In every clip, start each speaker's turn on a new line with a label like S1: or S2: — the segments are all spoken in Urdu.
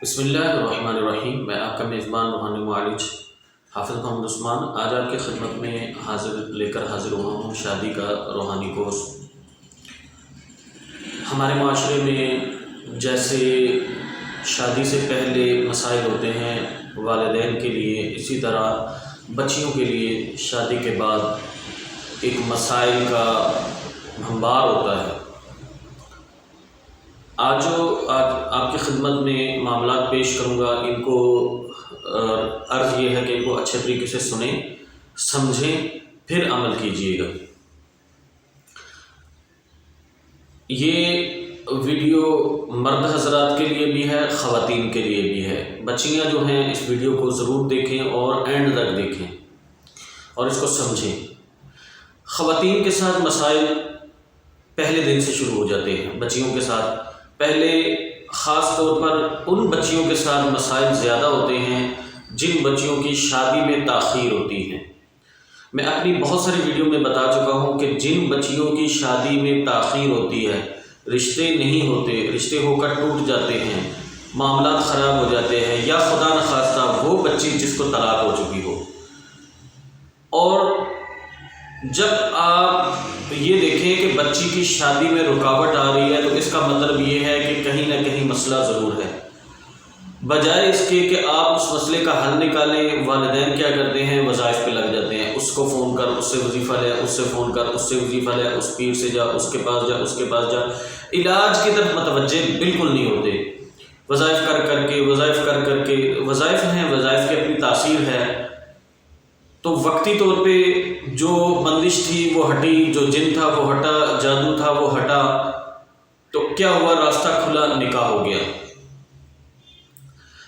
S1: بسم اللہ الرحمن الرحیم۔ میں آپ کا میزبان روحانی معالج حافظ محمد عثمان آج آپ کی خدمت میں لے کر حاضر ہوا ہوں شادی کا روحانی کورس۔ ہمارے معاشرے میں جیسے شادی سے پہلے مسائل ہوتے ہیں والدین کے لیے، اسی طرح بچیوں کے لیے شادی کے بعد ایک مسائل کا بھمبار ہوتا ہے۔ آج آپ کی خدمت میں معاملات پیش کروں گا، ان کو عرض یہ ہے کہ ان کو اچھے طریقے سے سنیں، سمجھیں، پھر عمل کیجیے گا۔ یہ ویڈیو مرد حضرات کے لیے بھی ہے، خواتین کے لیے بھی ہے۔ بچیاں جو ہیں اس ویڈیو کو ضرور دیکھیں اور اینڈ تک دیکھیں اور اس کو سمجھیں۔ خواتین کے ساتھ مسائل پہلے دن سے شروع ہو جاتے ہیں۔ بچیوں کے ساتھ پہلے خاص طور پر ان بچیوں کے ساتھ مسائل زیادہ ہوتے ہیں جن بچیوں کی شادی میں تاخیر ہوتی ہے۔ میں اپنی بہت ساری ویڈیو میں بتا چکا ہوں کہ جن بچیوں کی شادی میں تاخیر ہوتی ہے، رشتے نہیں ہوتے، رشتے ہو کر ٹوٹ جاتے ہیں، معاملات خراب ہو جاتے ہیں، یا خدا نخواستہ وہ بچی جس کو طلاق ہو چکی ہو، اور جب آپ یہ دیکھیں کہ بچی کی شادی میں رکاوٹ آ رہی ہے تو اس کا مطلب یہ ہے کہ کہیں نہ کہیں مسئلہ ضرور ہے۔ بجائے اس کے کہ آپ اس مسئلے کا حل نکالیں، والدین کیا کرتے ہیں؟ وظائف پہ لگ جاتے ہیں۔ اس کو فون کر، اس سے وظیفہ لے، اس سے فون کر، اس سے وظیفہ لے، اس پیر سے جا، اس کے پاس جا، اس کے پاس جا۔ علاج کی طرف متوجہ بالکل نہیں ہوتے۔ وظائف کر کر کے وظائف ہیں، وظائف کی اپنی تاثیر ہے، تو وقتی طور پہ جو بندش تھی وہ ہٹی، جو جن تھا وہ ہٹا، جادو تھا وہ ہٹا، تو کیا ہوا؟ راستہ کھلا، نکاح ہو گیا۔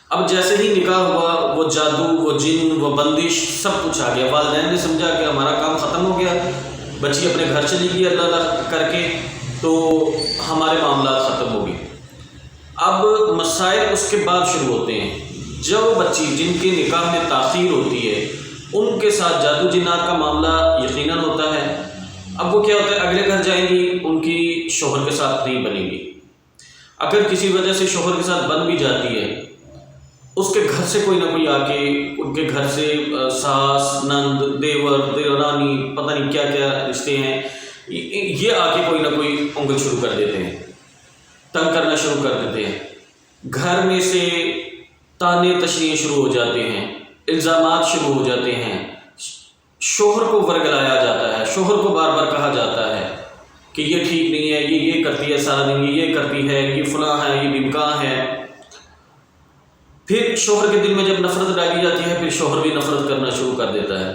S1: اب جیسے ہی نکاح ہوا، وہ جادو، وہ جن، وہ بندش سب کچھ آ گیا۔ والدین نے سمجھا کہ ہمارا کام ختم ہو گیا، بچی اپنے گھر چلی گئی اللہ اللہ کر کے، تو ہمارے معاملات ختم ہو گئے۔ اب مسائل اس کے بعد شروع ہوتے ہیں۔ جو بچی جن کے نکاح میں تاخیر ہوتی ہے ان کے ساتھ جادو جنات کا معاملہ یقیناً ہوتا ہے۔ اب وہ کیا ہوتا ہے؟ اگلے گھر جائیں گی، ان کی شوہر کے ساتھ نہیں بنے گی۔ اگر کسی وجہ سے شوہر کے ساتھ بن بھی جاتی ہے، اس کے گھر سے کوئی نہ کوئی آ کے، ان کے گھر سے ساس، نند، دیور، دیورانی، پتہ نہیں کیا کیا رشتے ہیں، یہ آ کے کوئی نہ کوئی انگل شروع کر دیتے ہیں، تنگ کرنا شروع کر دیتے ہیں۔ گھر میں سے تانے تشریح شروع ہو جاتے ہیں، الزامات شروع ہو جاتے ہیں، شوہر کو ورگلایا جاتا ہے، شوہر کو بار بار کہا جاتا ہے کہ یہ ٹھیک نہیں ہے، یہ کرتی ہے سارا دن، یہ کرتی ہے، یہ فلاں ہے، یہ بمکاں ہے۔ پھر شوہر کے دل میں جب نفرت ڈالی جاتی ہے، پھر شوہر بھی نفرت کرنا شروع کر دیتا ہے۔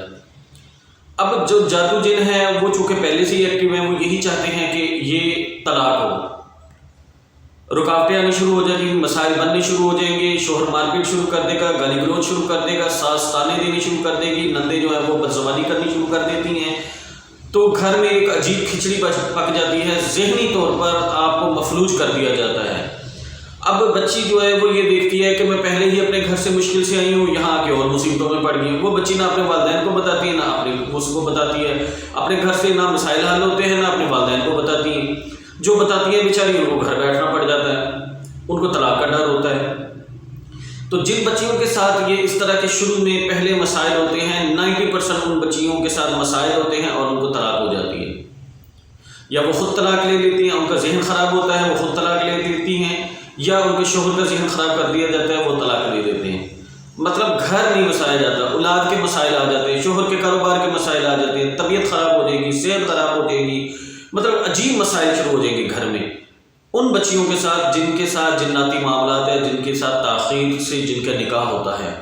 S1: اب جو جادو جن ہے وہ چونکہ پہلے سے ہی ایکٹیو ہیں، وہ یہی چاہتے ہیں کہ یہ طلاق ہو، رکاوٹیں آنی شروع ہو جاتی ہیں، مسائل بننے شروع ہو جائیں گے، شوہر مار پیٹ شروع کر دے گا، گالی گلوچ شروع کر دے گا، ساس تانے دینی شروع کر دے گی، نندیں جو ہے وہ بدزبانی کرنی شروع کر دیتی ہیں، تو گھر میں ایک عجیب کھچڑی پک جاتی ہے، ذہنی طور پر آپ کو مفلوج کر دیا جاتا ہے۔ اب بچی جو ہے وہ یہ دیکھتی ہے کہ میں پہلے ہی اپنے گھر سے مشکل سے آئی ہوں، یہاں آ کے اور مصیبتوں میں پڑ گئی۔ وہ بچی نہ اپنے والدین کو بتاتی ہے، نہ اپنے اس کو بتاتی ہے، اپنے گھر سے نہ مسائل حل ہوتے ہیں، نہ اپنے والدین کو بتاتی ہیں۔ جو بتاتی ہیں بیچاری، ان کو گھر بیٹھنا پڑ جاتا ہے، ان کو طلاق کا ڈر ہوتا ہے۔ تو جن بچیوں کے ساتھ یہ اس طرح کے شروع میں پہلے مسائل ہوتے ہیں، 90% ان بچیوں کے ساتھ مسائل ہوتے ہیں اور ان کو طلاق ہو جاتی ہے، یا وہ خود طلاق لے لیتی ہیں، ان کا ذہن خراب ہوتا ہے، وہ خود طلاق لے لیتی ہیں، یا ان کے شوہر کا ذہن خراب کر دیا جاتا ہے، وہ طلاق لے دیتے ہیں۔ مطلب گھر نہیں بسایا جاتا، اولاد کے مسائل آ جاتے ہیں، شوہر کے کاروبار کے مسائل آ جاتے ہیں، طبیعت خراب ہو جائے گی، صحت خراب ہو جائے گی، مطلب عجیب مسائل شروع ہو جائیں گے گھر میں ان بچیوں کے ساتھ جن کے ساتھ جناتی معاملات ہیں، جن کے ساتھ تاخیر سے جن کا نکاح ہوتا ہے۔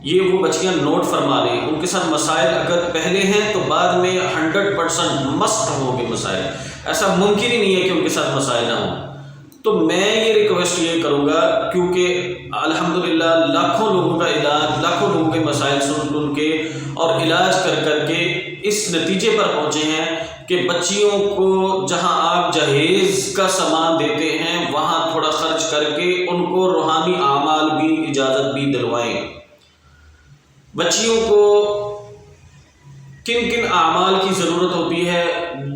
S1: یہ وہ بچیاں نوٹ فرما لیں، ان کے ساتھ مسائل اگر پہلے ہیں تو بعد میں 100% مسٹ ہوں گے مسائل، ایسا ممکن ہی نہیں ہے کہ ان کے ساتھ مسائل نہ ہوں۔ تو میں یہ ریکویسٹ یہ کروں گا، کیونکہ الحمدللہ لاکھوں لوگوں کا علاج، لاکھوں لوگوں کے مسائل سن کے اور علاج کر کے اس نتیجے پر پہنچے ہیں کہ بچیوں کو جہاں آپ جہیز کا سامان دیتے ہیں وہاں تھوڑا خرچ کر کے ان کو روحانی اعمال بھی اجازت بھی دلوائیں۔ بچیوں کو کن کن اعمال کی ضرورت ہوتی ہے؟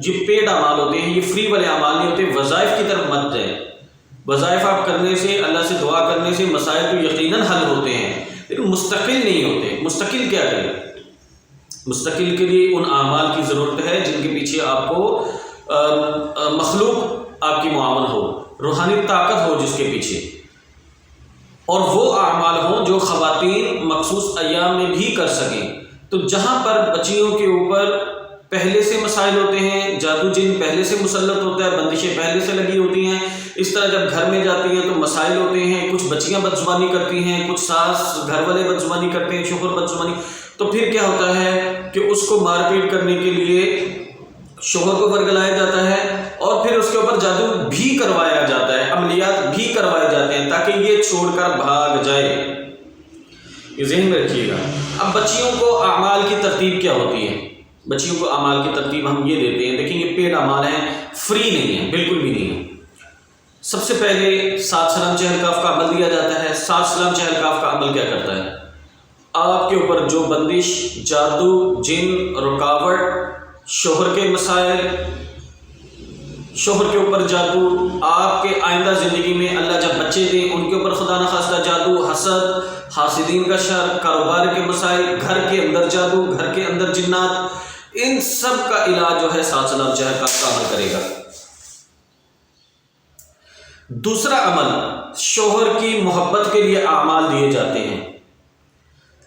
S1: یہ پیڈ اعمال ہوتے ہیں، یہ فری والے اعمال نہیں ہوتے۔ وظائف کی طرف مت جائیں، وظائف آپ کرنے سے، اللہ سے دعا کرنے سے مسائل تو یقیناً حل ہوتے ہیں، لیکن مستقل نہیں ہوتے۔ مستقل کیا کریں؟ مستقل کے لیے ان اعمال کی ضرورت ہے جن کے پیچھے آپ کو مخلوق آپ کی معاون ہو، روحانی طاقت ہو جس کے پیچھے، اور وہ اعمال ہوں جو خواتین مخصوص ایام میں بھی کر سکیں۔ تو جہاں پر بچیوں کے اوپر پہلے سے مسائل ہوتے ہیں، جادو جن پہلے سے مسلط ہوتا ہے، بندشیں پہلے سے لگی ہوتی ہیں، اس طرح جب گھر میں جاتی ہیں تو مسائل ہوتے ہیں، کچھ بچیاں بدزبانی کرتی ہیں، کچھ ساس گھر والے بدزبانی کرتے ہیں، شوہر بدزبانی، تو پھر کیا ہوتا ہے کہ اس کو مار پیٹ کرنے کے لیے شوہر کو ورگلایا جاتا ہے، اور پھر اس کے اوپر جادو بھی کروایا جاتا ہے، عملیات بھی کروائے جاتے ہیں تاکہ یہ چھوڑ کر بھاگ جائے۔ یہ ذہن میں رکھیے گا۔ اب بچیوں کو اعمال کی ترتیب کیا ہوتی ہے؟ بچیوں کو اعمال کی ترتیب ہم یہ دیتے ہیں، دیکھیں یہ پیڈ اعمال ہیں، فری نہیں ہیں، بالکل بھی نہیں ہیں۔ سب سے پہلے 7 سلام چہلکاف کا عمل دیا جاتا ہے۔ 7 سلام چہلکاف کا عمل کیا کرتا ہے؟ آپ کے اوپر جو بندش، جادو، جن، رکاوٹ، شوہر کے مسائل، شوہر کے اوپر جادو، آپ کے آئندہ زندگی میں اللہ جب بچے دیں ان کے اوپر خدا نخواستہ جادو، حسد، حاسدین کا شر، کاروبار کے مسائل، گھر کے اندر جادو، گھر کے اندر جنات، ان سب کا علاج جو ہے 7 سلام چہلکاف کا عمل کرے گا۔ دوسرا عمل، شوہر کی محبت کے لیے اعمال دیے جاتے ہیں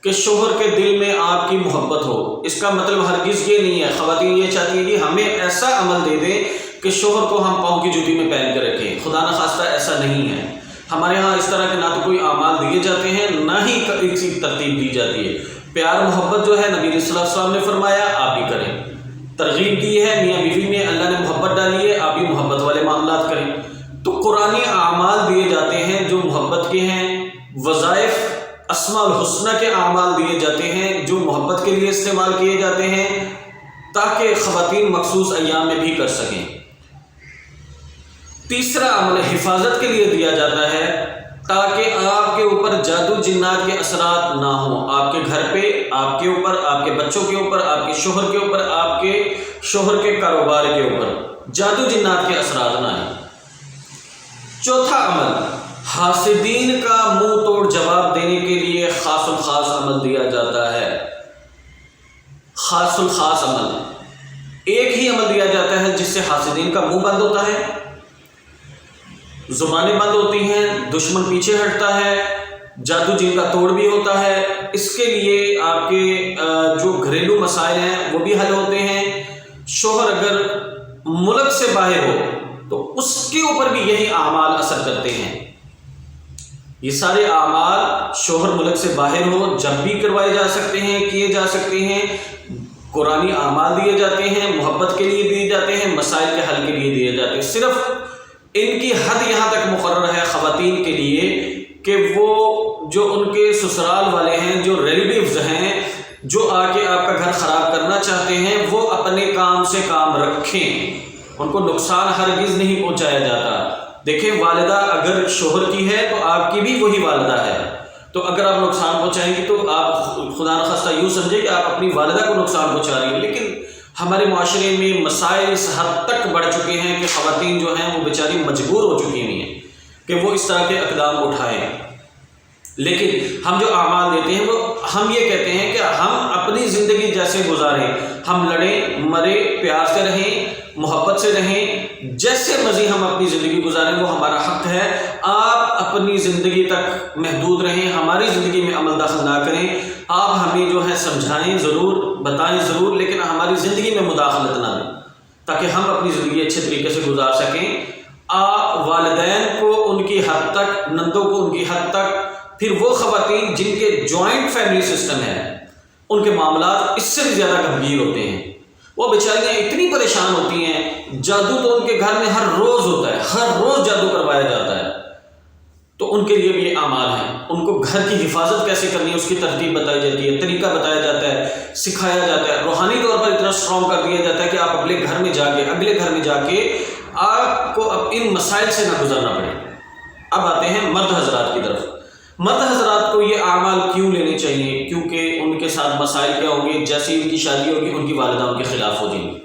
S1: کہ شوہر کے دل میں آپ کی محبت ہو۔ اس کا مطلب ہرگز یہ نہیں ہے، خواتین یہ چاہتی ہیں کہ ہمیں ایسا عمل دے دیں کہ شوہر کو ہم پاؤں کی جوتی میں پہن کے رکھیں، خدا نخواستہ ایسا نہیں ہے۔ ہمارے ہاں اس طرح کے نہ تو کوئی اعمال دیے جاتے ہیں، نہ ہی کسی ترتیب دی جاتی ہے۔ پیار محبت جو ہے نبی صلی اللہ علیہ وسلم نے فرمایا آپ بھی کریں، ترغیب دی ہے، میاں بیوی میں اللہ نے محبت ڈالی ہے، آپ بھی محبت والے معاملات کریں۔ تو قرآنی اعمال دیے جاتے ہیں جو محبت کے ہیں، وظائف اسماء الحسنہ کے اعمال دیے جاتے ہیں جو محبت کے لیے استعمال کیے جاتے ہیں تاکہ خواتین مخصوص ایام میں بھی کر سکیں۔ تیسرا عمل حفاظت کے لیے دیا جاتا ہے تاکہ آپ کے اوپر جادو جنات کے اثرات نہ ہوں، آپ کے گھر پہ، آپ کے اوپر، آپ کے بچوں کے اوپر، آپ کے شوہر کے اوپر، آپ کے شوہر کے کاروبار کے اوپر جادو جنات کے اثرات نہ آئیں۔ چوتھا عمل، حاسدین کا منہ توڑ جواب دینے کے لیے خاص الخاص عمل دیا جاتا ہے۔ خاص الخاص عمل، ایک ہی عمل دیا جاتا ہے جس سے حاسدین کا منہ بند ہوتا ہے، زبانیں بند ہوتی ہیں، دشمن پیچھے ہٹتا ہے، جادو جن کا توڑ بھی ہوتا ہے۔ اس کے لیے آپ کے جو گھریلو مسائل ہیں وہ بھی حل ہوتے ہیں۔ شوہر اگر ملک سے باہر ہو تو اس کے اوپر بھی یہی اعمال اثر کرتے ہیں۔ یہ سارے اعمال شوہر ملک سے باہر ہو جب بھی کروائے جا سکتے ہیں، کیے جا سکتے ہیں۔ قرآنی اعمال دیے جاتے ہیں، محبت کے لیے دیے جاتے ہیں، مسائل کے حل کے لیے دیے جاتے ہیں۔ صرف ان کی حد یہاں تک مقرر ہے خواتین کے لیے کہ وہ جو ان کے سسرال والے ہیں، جو ریلیٹیوز ہیں، جو آ کے آپ کا گھر خراب کرنا چاہتے ہیں، وہ اپنے کام سے کام رکھیں، ان کو نقصان ہرگز نہیں پہنچایا جاتا۔ دیکھیں، والدہ اگر شوہر کی ہے تو آپ کی بھی وہی والدہ ہے، تو اگر آپ نقصان پہنچائیں گی تو آپ خدا نخواستہ یوں سمجھیں کہ آپ اپنی والدہ کو نقصان پہنچا رہی ہیں۔ لیکن ہمارے معاشرے میں مسائل اس حد تک بڑھ چکے ہیں کہ خواتین جو ہیں وہ بیچاری مجبور ہو چکی ہوئی ہیں کہ وہ اس طرح کے اقدام اٹھائیں۔ لیکن ہم جو اعمال دیتے ہیں وہ ہم یہ کہتے ہیں کہ ہم اپنی زندگی جیسے گزاریں، ہم لڑیں مرے، پیار سے رہیں، محبت سے رہیں، جیسے مرضی ہم اپنی زندگی گزاریں وہ ہمارا حق ہے۔ آپ اپنی زندگی تک محدود رہیں، ہماری زندگی میں عمل دخل نہ کریں۔ آپ ہمیں جو ہے سمجھائیں ضرور، بتائیں ضرور، لیکن ہماری زندگی میں مداخلت نہ دیں تاکہ ہم اپنی زندگی اچھے طریقے سے گزار سکیں۔ آپ والدین کو ان کی حد تک، نندوں کو ان کی حد تک، پھر وہ خواتین جن کے جوائنٹ فیملی سسٹم ہے ان کے معاملات اس سے بھی زیادہ گمبھیر ہوتے ہیں۔ وہ بیچاریاں اتنی پریشان ہوتی ہیں، جادو تو ان کے گھر میں ہر روز ہوتا ہے، ہر روز جادو کروایا جاتا ہے، تو ان کے لیے بھی یہ اعمال ہیں۔ ان کو گھر کی حفاظت کیسے کرنی ہے اس کی ترتیب بتائی جاتی ہے، طریقہ بتایا جاتا ہے، سکھایا جاتا ہے، روحانی طور پر اتنا اسٹرانگ کر دیا جاتا ہے کہ آپ اگلے گھر میں جا کے آپ کو اب ان مسائل سے نہ گزرنا پڑے۔ اب آتے ہیں مرد حضرات کی طرف۔ مرد حضرات کو یہ اعمال کیوں لینے چاہیے؟ کیونکہ ان کے ساتھ مسائل کیا ہوں گے، جیسی ان کی شادی ہوگی ان کی والدہ ان کے خلاف ہو جائیں گی۔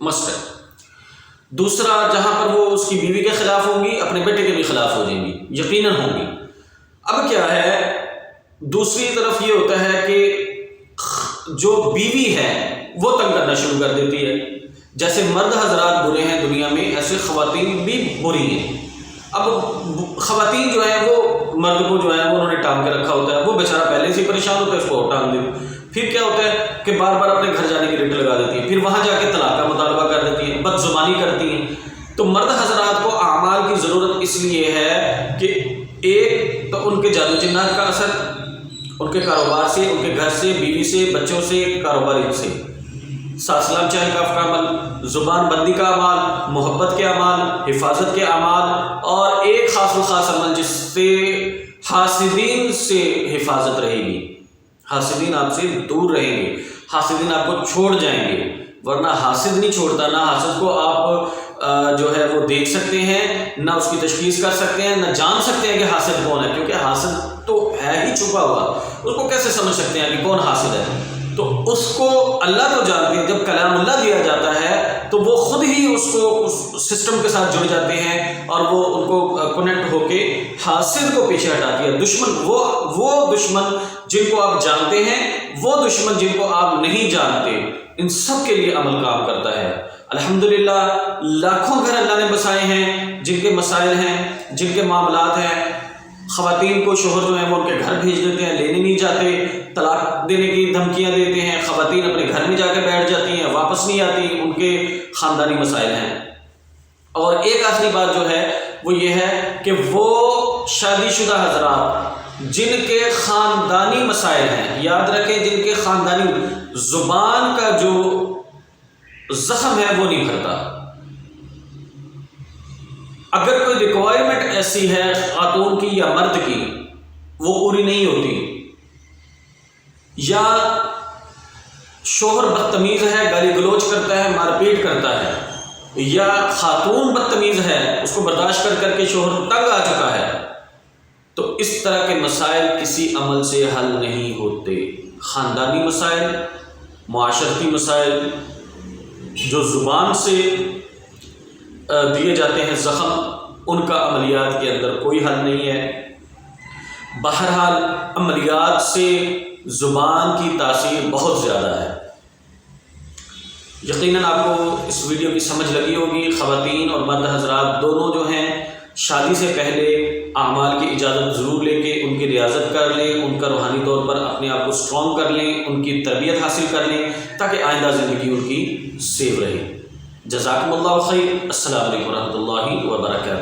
S1: مثلاً دوسرا جہاں پر وہ اس کی بیوی کے خلاف ہوں گی اپنے بیٹے کے بھی خلاف ہو جائیں گی، یقیناً ہوں گی۔ اب کیا ہے، دوسری طرف یہ ہوتا ہے کہ جو بیوی ہے وہ تنگ کرنا شروع کر دیتی ہے۔ جیسے مرد حضرات برے ہیں دنیا میں، ایسے خواتین بھی بری ہیں۔ اب خواتین جو ہیں وہ مرد کو جو ہے وہ انہوں نے ٹانگ کے رکھا ہوتا ہے، وہ بیچارہ پہلے سے پریشان ہوتا ہے، اس کو ٹانگ دے، پھر کیا ہوتا ہے کہ بار بار اپنے گھر جانے کی رٹ لگا دیتی ہے، پھر وہاں جا کے طلاق کا مطالبہ کر دیتی ہیں، بد زبانی کرتی ہیں۔ تو مرد حضرات کو اعمال کی ضرورت اس لیے ہے کہ ایک تو ان کے جادو جنات کا اثر، ان کے کاروبار سے، ان کے گھر سے، بیوی سے، بچوں سے، کاروباری سے، سات سلام چہل کاف کا عمل، زبان بندی کا عمل، محبت کے اعمال، حفاظت کے اعمال، اور ایک خاص و خاص عمل جس سے حاسدین سے حفاظت رہے گی، حاسدین آپ سے دور رہیں گے، حاسدین آپ کو چھوڑ جائیں گے، ورنہ حاسد نہیں چھوڑتا، نہ حاسد کو آپ جو ہے وہ دیکھ سکتے ہیں، نہ اس کی تشخیص کر سکتے ہیں، نہ جان سکتے ہیں کہ حاسد کون ہے، کیونکہ حاسد تو ہے ہی چھپا ہوا، اس کو کیسے سمجھ سکتے ہیں کہ کون حاسد ہے؟ تو اس کو اللہ تو جانتے ہیں۔ جب کلام اللہ دیا جاتا ہے تو وہ خود ہی اس کو اس سسٹم کے ساتھ جڑ جاتے ہیں، اور وہ ان کو کنیکٹ ہو کے حاسد کو پیچھے ہٹاتی ہے۔ دشمن وہ دشمن جن کو آپ جانتے ہیں، وہ دشمن جن کو آپ نہیں جانتے، ان سب کے لیے عمل کام کرتا ہے۔ الحمدللہ لاکھوں گھر اللہ نے بسائے ہیں جن کے مسائل ہیں، جن کے معاملات ہیں۔ خواتین کو شوہر جو ہیں وہ ان کے گھر بھیج دیتے ہیں، لینے نہیں جاتے، طلاق دینے کی دھمکیاں دیتے ہیں، خواتین اپنے گھر میں جا کے بیٹھ جاتی ہیں، واپس نہیں آتی، ان کے خاندانی مسائل ہیں۔ اور ایک آخری بات جو ہے وہ یہ ہے کہ وہ شادی شدہ حضرات جن کے خاندانی مسائل ہیں، یاد رکھیں جن کے خاندانی، زبان کا جو زخم ہے وہ نہیں بھرتا۔ اگر کوئی ریکوائرمنٹ ایسی ہے خاتون کی یا مرد کی وہ پوری نہیں ہوتی، یا شوہر بدتمیز ہے، گالی گلوچ کرتا ہے، مار پیٹ کرتا ہے، یا خاتون بدتمیز ہے، اس کو برداشت کر کر کے شوہر تنگ آ چکا ہے، تو اس طرح کے مسائل کسی عمل سے حل نہیں ہوتے۔ خاندانی مسائل، معاشرتی مسائل، جو زبان سے دیے جاتے ہیں زخم، ان کا عملیات کے اندر کوئی حل نہیں ہے۔ بہرحال عملیات سے زبان کی تاثیر بہت زیادہ ہے۔ یقیناً آپ کو اس ویڈیو کی سمجھ لگی ہوگی۔ خواتین اور مرد حضرات دونوں جو ہیں شادی سے پہلے اعمال کی اجازت ضرور لے کے ان کی ریاضت کر لیں، ان کا روحانی طور پر اپنے آپ کو اسٹرانگ کر لیں، ان کی تربیت حاصل کر لیں تاکہ آئندہ زندگی ان کی سیو رہے۔ جزاکم اللہ خیر۔ السلام علیکم ورحمۃ اللہ وبرکاتہ۔